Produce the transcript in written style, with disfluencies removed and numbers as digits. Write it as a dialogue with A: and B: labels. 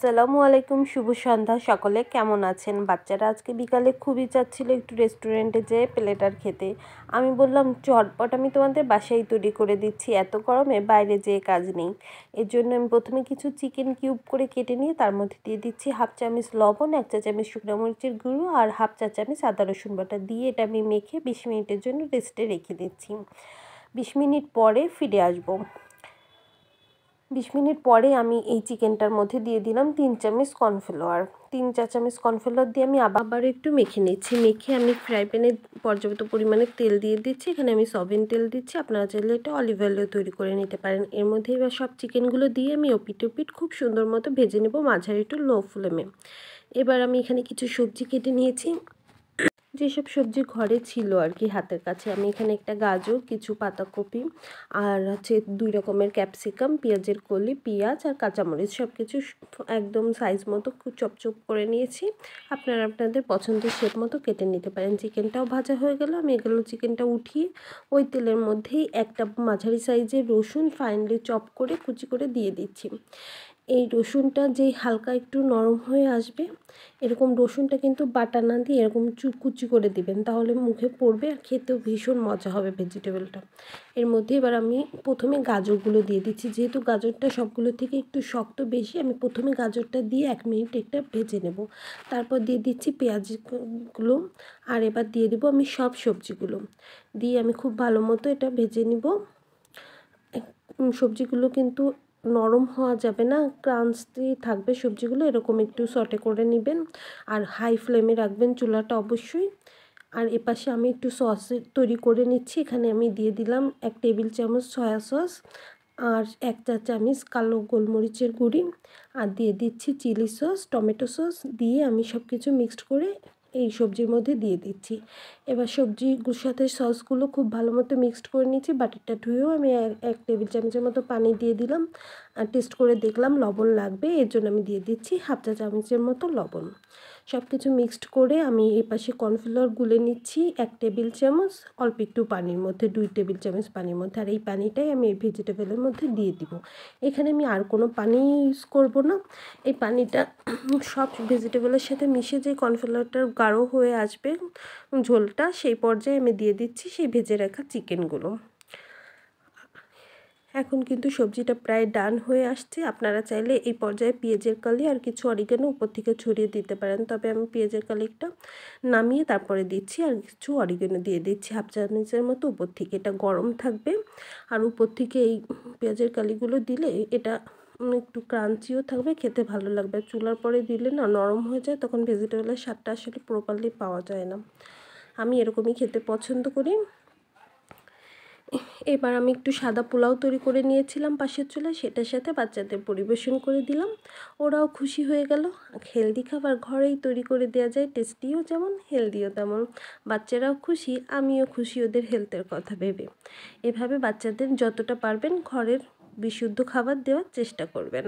A: আসসালামু আলাইকুম, শুভ সন্ধ্যা। সকলে কেমন আছেন? বাচ্চারা আজকে বিকালে খুবই চাচ্ছিল একটু রেস্টুরেন্টে যেয়ে প্লেটার খেতে। আমি বললাম ঝটপট আমি তোমাদের বাসায় তৈরি করে দিচ্ছি, এত গরমে বাইরে যেয়ে কাজ নেই। এর জন্য আমি প্রথমে কিছু চিকেন কিউব করে কেটে নিয়ে তার মধ্যে দিয়ে দিচ্ছি হাফ চামচ লবণ, 1 চা চামচ শুকনো মরিচের গুঁড়ো আর হাফ চা চামচ আদা রসুন বাটা দিয়ে এটা আমি মেখে 20 মিনিটের জন্য রেস্টে রেখে দিচ্ছি। 20 মিনিট পরে ফিরে আসবো। 20 মিনিট পরে আমি এই চিকেনটার মধ্যে দিয়ে দিলাম 3 চামচ কর্নফ্লাওয়ার। 3 চা চামচ কর্নফ্লাওয়ার দিয়ে আমি আবার একটু মেখে নিচ্ছি। মেখে আমি ফ্রাই প্যানে পর্যাপ্ত পরিমাণে তেল দিয়ে দিচ্ছি। এখানে আমি সয়াবিন তেল দিচ্ছি, আপনারা চাইলে এটা অলিভ অয়েলেও তৈরি করে নিতে পারেন। এর মধ্যে এবার সব চিকেনগুলো দিয়ে আমি ওপিট ওপিট খুব সুন্দর মতো ভেজে নেব মাঝারি টু লো ফ্লেমে। এবার আমি এখানে কিছু সবজি কেটে নিয়েছি, যেসব সবজি ঘরে ছিল আর কি হাতের কাছে। আমি এখানে একটা গাজর, কিছু পাতাকপি আর হচ্ছে 2 রকমের ক্যাপসিকাম, পেঁয়াজের কলি, পেঁয়াজ আর কাঁচামরিচ সব কিছু একদম সাইজ মতো চপ করে নিয়েছি। আপনারা আপনাদের পছন্দের শেপ মতো কেটে নিতে পারেন। চিকেনটাও ভাজা হয়ে গেল। আমি এগুলো চিকেনটা উঠিয়ে ওই তেলের মধ্যেই একটা মাঝারি সাইজের রসুন ফাইনলি চপ করে কুচি করে দিয়ে দিচ্ছি। এই রসুনটা যেই হালকা একটু নরম হয়ে আসবে, এরকম রসুনটা কিন্তু বাটা না দিয়ে এরকম কুচি করে দিবেন, তাহলে মুখে পড়বে আর খেতেও ভীষণ মজা হবে ভেজিটেবলটা। এর মধ্যে এবার আমি প্রথমে গাজরগুলো দিয়ে দিচ্ছি। যেহেতু গাজরটা সবগুলো থেকে একটু শক্ত বেশি, আমি প্রথমে গাজরটা দিয়ে 1 মিনিট একটা ভেজে নেব। তারপর দিয়ে দিচ্ছি পেঁয়াজগুলো আর এবার দিয়ে দেবো আমি সব সবজিগুলো দিয়ে আমি খুব ভালো মতো এটা ভেজে নিব। সবজিগুলো কিন্তু নরম হওয়া যাবে না, ক্রাঞ্চি থাকবে সবজিগুলো, এরকম একটু সটে করে নেবেন আর হাই ফ্লেমে রাখবেন চুলাটা অবশ্যই। আর এপাশে আমি একটু সস তৈরি করে নিচ্ছি। এখানে আমি দিয়ে দিলাম 1 টেবিল চামচ সয়া সস আর 1 চা চামচ কালো গোলমরিচের গুঁড়ি আর দিয়ে দিচ্ছি চিলি সস, টমেটো সস দিয়ে আমি সব কিছু মিক্সড করে এই সবজির মধ্যে দিয়ে দিচ্ছি। এবার সবজিগুলোর সাথে সসগুলো খুব ভালো মতো মিক্সড করে নিচ্ছি। বাটিটা ধুয়েও আমি 1 টেবিল চামচের মতো পানি দিয়ে দিলাম আর টেস্ট করে দেখলাম লবণ লাগবে, এর জন্য আমি দিয়ে দিচ্ছি হাফ চা চামচের মতো লবণ। সব কিছু মিক্সড করে আমি এই পাশে কর্নফ্লাওয়ার গুলে নিচ্ছি 1 টেবিল চামচ অল্প একটু পানির মধ্যে, 2 টেবিল চামচ পানির মধ্যে, আর এই পানিটাই আমি এই ভেজিটেবলের মধ্যে দিয়ে দিব। এখানে আমি আর কোনো পানি ইউজ করব না। এই পানিটা সব ভেজিটেবলের সাথে মিশে যে কর্নফ্লাওয়ারটার গাঢ় হয়ে আসবে ঝোলটা, সেই পর্যায়ে আমি দিয়ে দিচ্ছি সেই ভেজে রাখা চিকেনগুলো। এখন কিন্তু সবজিটা প্রায় ডান হয়ে আসছে। আপনারা চাইলে এই পর্যায়ে পেঁয়াজের কালি আর কিছু অরিগানো উপর থেকে ছড়িয়ে দিতে পারেন, তবে আমি পেঁয়াজের কালিটা নামিয়ে তারপরে দিচ্ছি আর কিছু অরিগানো দিয়ে দিচ্ছি হাফ চামচের মতো উপর থেকে। এটা গরম থাকবে আর উপর থেকে এই পেঁয়াজের কালিগুলো দিলে এটা একটু ক্রাঞ্চিও থাকবে, খেতে ভালো লাগবে। চুলার পরে দিলে না নরম হয়ে যায়, তখন ভেজিটেবলের স্বাদটা আসলে প্রপারলি পাওয়া যায় না। আমি এরকমই খেতে পছন্দ করি। এবার আমি একটু সাদা পোলাও তৈরি করে নিয়েছিলাম পাশের চুলায়, সেটার সাথে বাচ্চাদের পরিবেশন করে দিলাম। ওরাও খুশি হয়ে গেল। হেলদি খাবার ঘরেই তৈরি করে দেওয়া যায়, টেস্টিও যেমন হেলদিও তেমন। বাচ্চারাও খুশি, আমিও খুশি ওদের হেলথের কথা ভেবে। এভাবে বাচ্চাদের যতটা পারবেন ঘরের বিশুদ্ধ খাবার দেওয়ার চেষ্টা করবেন।